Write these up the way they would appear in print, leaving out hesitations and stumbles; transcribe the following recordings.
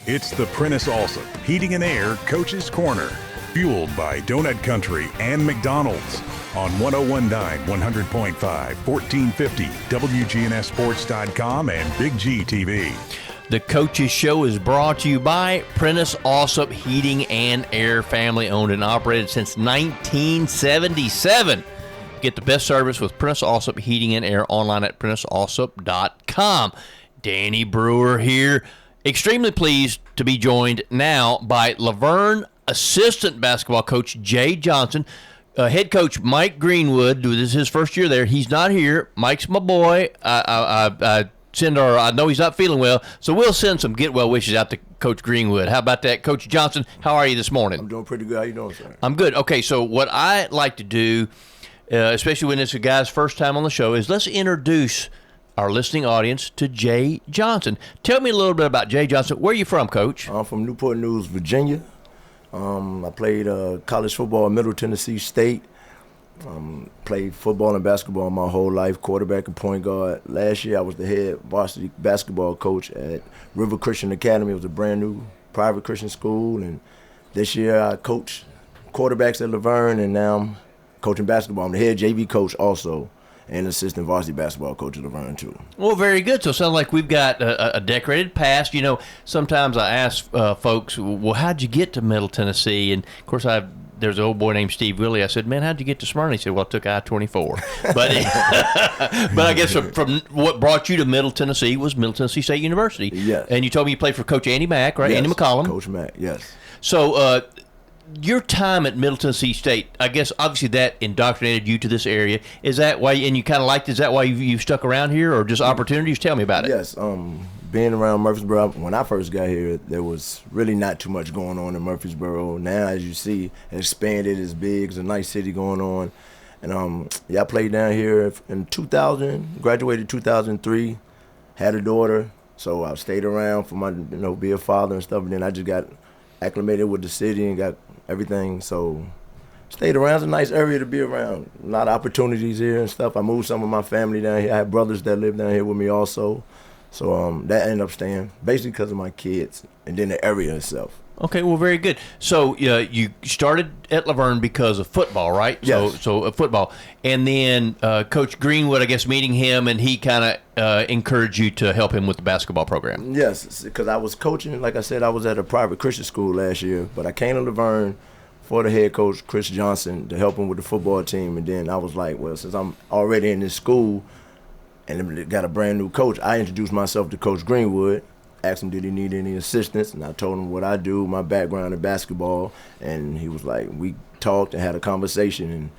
It's the Prentice Allsup Heating and Air Coach's Corner, fueled by Donut Country and McDonald's on 1019 100.5, 1450 WGNSSports.com and Big G TV. The Coaches Show is brought to you by Prentice Allsup Heating and Air, family owned and operated since 1977. Get the best service with Prentice Allsup Heating and Air online at PrenticeAllsup.com. Danny Brewer here. Extremely pleased to be joined now by Laverne assistant basketball coach Jay Johnson, head coach Mike Greenwood. This is his first year there. He's not here. Mike's my boy. I know he's not feeling well, so we'll send some get well wishes out to Coach Greenwood. How about that, Coach Johnson? How are you this morning? I'm doing pretty good. How you doing, sir? I'm good. Okay, so what I like to do, especially when it's a guy's first time on the show, is let's introduce our listening audience to Jay Johnson. Tell me a little bit about Jay Johnson. Where are you from, Coach? I'm from Newport News, Virginia. I played college football at Middle Tennessee State. Played football and basketball my whole life, quarterback and point guard. Last year I was the head varsity basketball coach at River Christian Academy. It was a brand new private Christian school. And this year I coach quarterbacks at Laverne, and now I'm coaching basketball. I'm the head JV coach also, and assistant varsity basketball coach at Vergne too. Well, very good. So it sounds like we've got a decorated past. You know, sometimes I ask folks, well, how'd you get to Middle Tennessee? And, of course, there's an old boy named Steve Willie. I said, man, how'd you get to Smyrna? He said, well, I took I-24. But I guess from what brought you to Middle Tennessee was Middle Tennessee State University. Yes. And you told me you played for Coach Andy Mack, right? Yes, Andy McCollum. Coach Mack, yes. So your time at Middle Tennessee State, I guess obviously that indoctrinated you to this area. Is that why, and you kind of liked it, is that why you've stuck around here, or just opportunities? Tell me about it. Yes, being around Murfreesboro, when I first got here, there was really not too much going on in Murfreesboro. Now, as you see, it expanded, it's big, it's a nice city going on. And I played down here in 2000, graduated 2003, had a daughter, so I stayed around for be a father and stuff, and then I just got acclimated with the city and got everything, so stayed around. It's a nice area to be around. A lot of opportunities here and stuff. I moved some of my family down here. I have brothers that live down here with me also. So that ended up staying basically because of my kids and then the area itself. Okay, well, very good. So you started at Laverne because of football, right? Yes. So football. And then Coach Greenwood, I guess, meeting him, and he kind of encouraged you to help him with the basketball program. Yes, because I was coaching. Like I said, I was at a private Christian school last year, but I came to Laverne for the head coach, Chris Johnson, to help him with the football team. And then I was like, well, since I'm already in this school and got a brand new coach, I introduced myself to Coach Greenwood, asked him did he need any assistance, and I told him what I do, my background in basketball, and he was like, we talked and had a conversation, and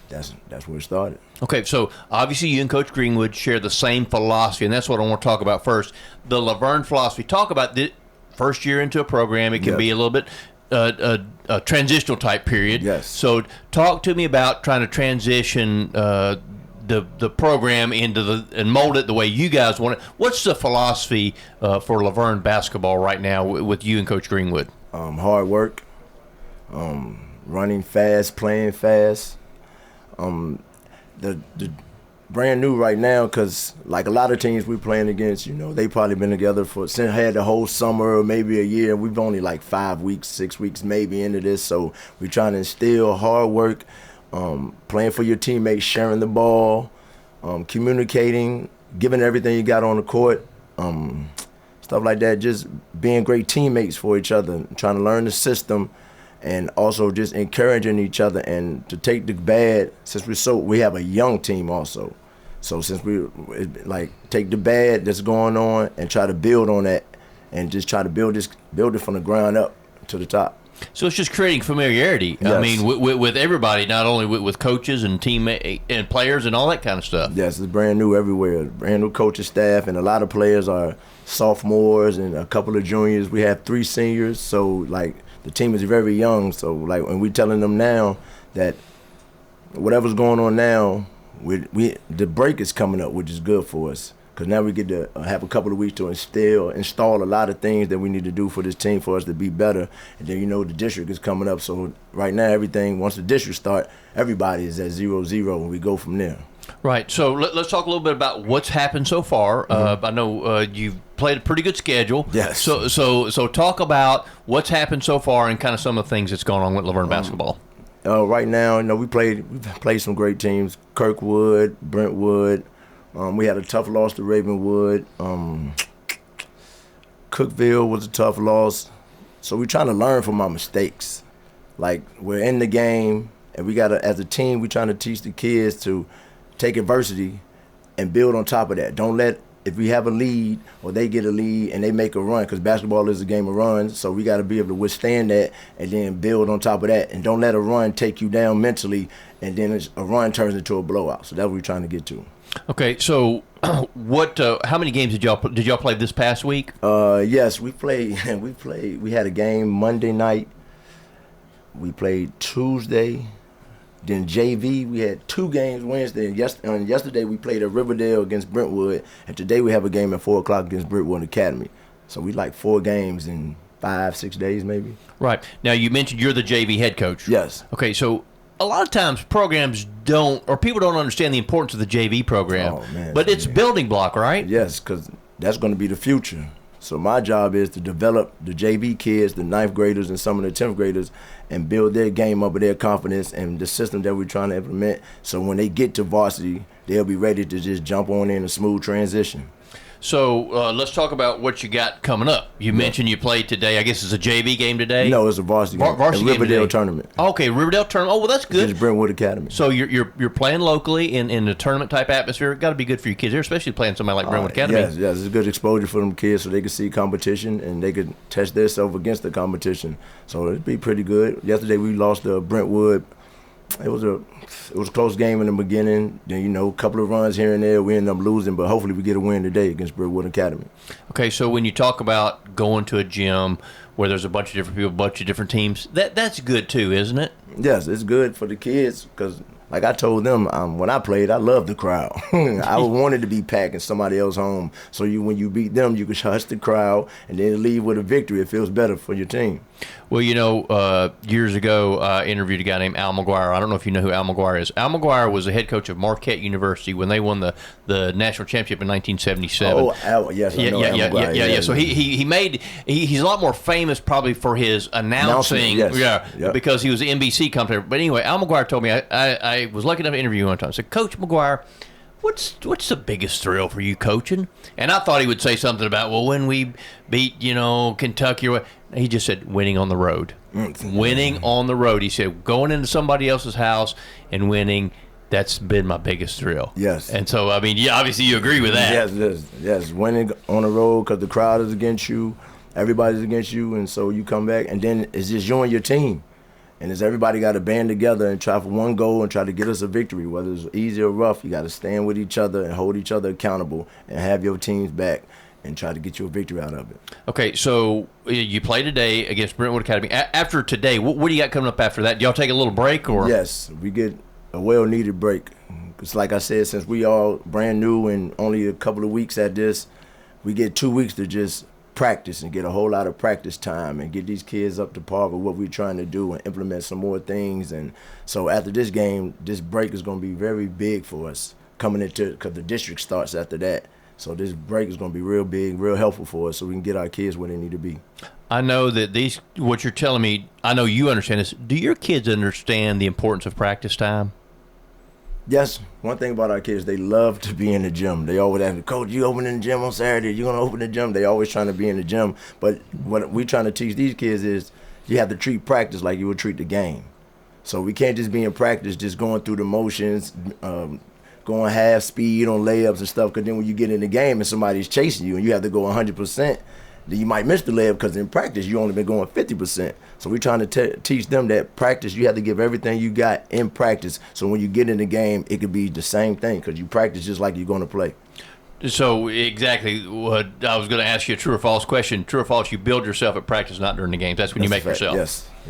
that's where it started. Okay, so obviously you and Coach Greenwood share the same philosophy, and that's what I want to talk about first. The Laverne philosophy. Talk about the first year into a program. It can be a little bit a transitional type period. Yes. So talk to me about trying to transition the program and mold it the way you guys want it. What's the philosophy for Laverne basketball right now with you and Coach Greenwood? Hard work, running fast, playing fast. The brand new right now, because like a lot of teams we're playing against, they probably been together had the whole summer or maybe a year. We've only like 5 weeks, 6 weeks maybe into this, so we're trying to instill hard work, playing for your teammates, sharing the ball, communicating, giving everything you got on the court, stuff like that, just being great teammates for each other, trying to learn the system, and also just encouraging each other, and to take the bad, since we have a young team also. So since we take the bad that's going on and try to build on that, and just try to build it from the ground up to the top. So it's just creating familiarity. Yes. I mean, with everybody, not only with coaches and teammates and players and all that kind of stuff. Yes, it's brand new everywhere. Brand new coaching staff, and a lot of players are sophomores and a couple of juniors. We have 3 seniors, so the team is very young. So when we're telling them now that whatever's going on now, the break is coming up, which is good for us. Because now we get to have a couple of weeks to install a lot of things that we need to do for this team for us to be better. And then, the district is coming up. So right now, once the district start, everybody is at 0-0, and we go from there. Right. So let's talk a little bit about what's happened so far. I know you've played a pretty good schedule. Yes. So talk about what's happened so far and kind of some of the things that's gone on with Laverne basketball. Right now, we've played some great teams. Kirkwood, Brentwood. We had a tough loss to Ravenwood. Cookville was a tough loss. So we're trying to learn from our mistakes. Like, we're in the game, and we gotta, as a team, we're trying to teach the kids to take adversity and build on top of that. Don't let, if we have a lead or they get a lead and they make a run, because basketball is a game of runs, so we got to be able to withstand that and then build on top of that. And don't let a run take you down mentally, and then a run turns into a blowout. So that's what we're trying to get to. Okay, so how many games did y'all play this past week? Yes, we played. We had a game Monday night. We played Tuesday. Then JV, we had 2 games Wednesday. And yesterday we played at Riverdale against Brentwood. And today we have a game at 4 o'clock against Brentwood Academy. So we like 4 games in 5-6 days maybe. Right. Now, you mentioned you're the JV head coach. Yes. Okay, so a lot of times programs don't, or people don't understand the importance of the JV program. Oh, man, but it's building block, right? Yes, because that's going to be the future. So my job is to develop the JV kids, the 9th graders and some of the 10th graders, and build their game up with their confidence and the system that we're trying to implement. So when they get to varsity, they'll be ready to just jump on in a smooth transition. So let's talk about what you got coming up. You mentioned you played today. I guess it's a JV game today? No, it's a varsity game. Varsity a Riverdale game tournament. Okay, Riverdale tournament. Oh, well, that's good. It's Brentwood Academy. So you're playing locally in a tournament type atmosphere. Got to be good for your kids there, especially playing somebody like Brentwood Academy. Yes, it's good exposure for them kids so they can see competition and they can test themselves against the competition. So it'd be pretty good. Yesterday we lost to Brentwood. It was a close game in the beginning. Then, a couple of runs here and there, we ended up losing, but hopefully we get a win today against Brentwood Academy. Okay, so when you talk about going to a gym where there's a bunch of different people, a bunch of different teams, that's good too, isn't it? Yes, it's good for the kids because, like I told them, when I played, I loved the crowd. I wanted to be packed in somebody else's home. So when you beat them, you can hush the crowd and then leave with a victory. It feels better for your team. Well, years ago, I interviewed a guy named Al McGuire. I don't know if you know who Al McGuire is. Al McGuire was the head coach of Marquette University when they won the national championship in 1977. Oh, Al, yes, I know Al McGuire. Yeah. So he's a lot more famous probably for his announcing, yes. because he was the NBC commentator. But anyway, Al McGuire told me, I was lucky enough to interview him one time. I said, Coach McGuire, what's the biggest thrill for you coaching? And I thought he would say something about, well, when we beat, Kentucky or what. He just said winning on the road. Winning on the road. He said going into somebody else's house and winning, that's been my biggest thrill. Yes. And so, obviously you agree with that. Yes. Winning on the road because the crowd is against you, everybody's against you, and so you come back, and then it's just you and your team. And it's everybody got to band together and try for one goal and try to get us a victory. Whether it's easy or rough, you got to stand with each other and hold each other accountable and have your teams back and try to get you a victory out of it. Okay, so you play today against Brentwood Academy. After today, what do you got coming up after that? Do y'all take a little break? Or? Yes, we get a well-needed break. Because like I said, since we all brand new and only a couple of weeks at this, we get 2 weeks to just practice and get a whole lot of practice time and get these kids up to par with what we're trying to do and implement some more things. And so after this game, this break is going to be very big for us coming into, because the district starts after that. So this break is going to be real big, real helpful for us so we can get our kids where they need to be. I know that what you're telling me, I know you understand this. Do your kids understand the importance of practice time? Yes. One thing about our kids, they love to be in the gym. They always ask me, Coach, you opening the gym on Saturday? You going to open the gym? They always trying to be in the gym. But what we're trying to teach these kids is you have to treat practice like you would treat the game. So we can't just be in practice just going through the motions, going half speed on layups and stuff, because then when you get in the game and somebody's chasing you and you have to go 100%, then you might miss the layup because in practice you only been going 50%. So we're trying to teach them that practice, you have to give everything you got in practice. So when you get in the game, it could be the same thing because you practice just like you're going to play. So exactly what I was going to ask you, a true or false question. True or false, you build yourself at practice, not during the games. That's when you make yourself.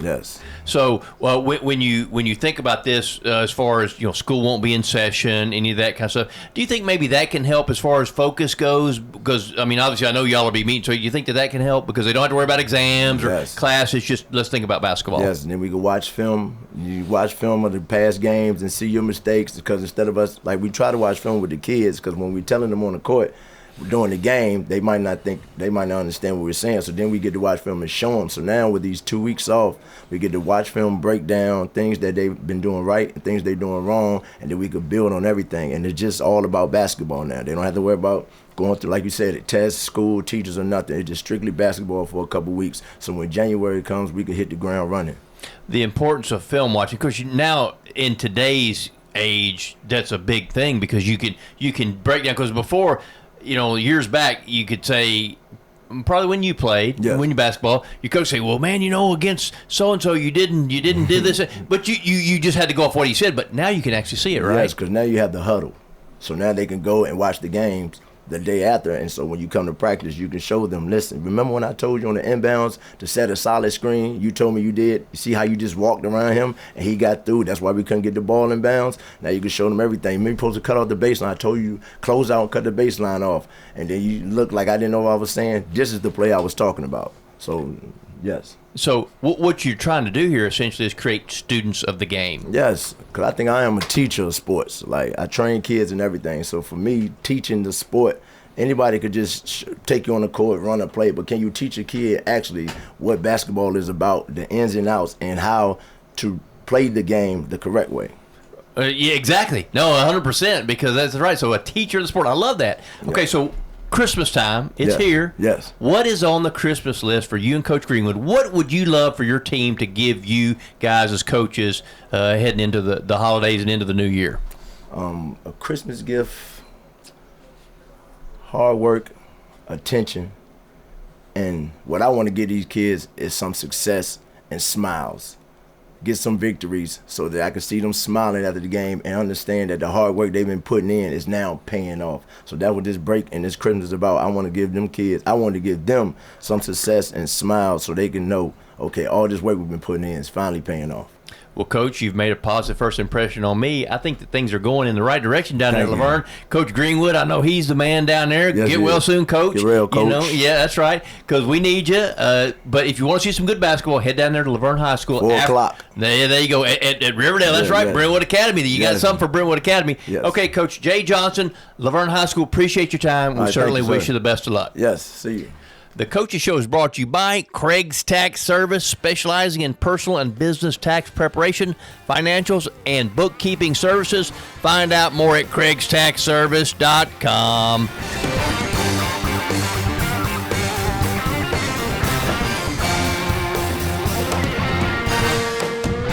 Yes. So when you think about this, as far as school won't be in session, any of that kind of stuff, do you think maybe that can help as far as focus goes? Because obviously I know y'all will be meeting, so you think that can help because they don't have to worry about exams or classes. Just let's think about basketball. Yes, and then we can watch film. You watch film of the past games and see your mistakes, because instead of us, like, we try to watch film with the kids, because when we're telling them on the court, during the game, they might not understand what we're saying. So then we get to watch film and show them. So now with these 2 weeks off, we get to watch film, break down things that they've been doing right and things they're doing wrong, and then we could build on everything. And it's just all about basketball now. They don't have to worry about going through, like you said, tests, school, teachers, or nothing. It's just strictly basketball for a couple weeks. So when January comes, we can hit the ground running. The importance of film watching, because now in today's age, that's a big thing, because you can break down. Because before, years back, you could say, probably when you played, when you basketball, your coach say, well, man, against so and so you didn't do this, but you just had to go off what he said. But now you can actually see it, right? Yes, because now you have the huddle, so now they can go and watch the games the day after, and so when you come to practice, you can show them, listen, remember when I told you on the inbounds to set a solid screen? You told me you did. You see how you just walked around him and he got through? That's why we couldn't get the ball in bounds. Now you can show them everything. Maybe supposed to cut off the baseline. I told you close out and cut the baseline off, and then you look like I didn't know what I was saying. This is the play I was talking about. So yes. So what you're trying to do here essentially is create students of the game. Yes, because I think I am a teacher of sports. Like, I train kids and everything. So for me, teaching the sport, anybody could just take you on the court, run a play, but can you teach a kid actually what basketball is about, the ins and outs, and how to play the game the correct way? Yeah, exactly. No, 100%, because that's right. So a teacher of the sport. I love that. Okay, so Christmas time, it's here. Yes. What is on the Christmas list for you and Coach Greenwood? What would you love for your team to give you guys as coaches heading into the holidays and into the new year? A Christmas gift, hard work, attention, and what I want to give these kids is some success and smiles. Get some victories so that I can see them smiling after the game and understand that the hard work they've been putting in is now paying off. So that's what this break and this Christmas is about. I want to give them some success and smiles so they can know, okay, all this work we've been putting in is finally paying off. Well, Coach, you've made a positive first impression on me. I think that things are going in the right direction down there at Laverne. Coach Greenwood, I know he's the man down there. Yes, Get well soon, Coach. Get well, Coach. Yeah, that's right, because we need you. But if you want to see some good basketball, head down there to Laverne High School. 4 o'clock. There you go, at Riverdale. That's right, Brentwood Academy. You got something for Brentwood Academy. Yes. Okay, Coach Jay Johnson, Laverne High School, appreciate your time. We certainly wish you the best of luck. Yes, see you. The Coaches Show is brought to you by Craig's Tax Service, specializing in personal and business tax preparation, financials, and bookkeeping services. Find out more at craigstaxservice.com.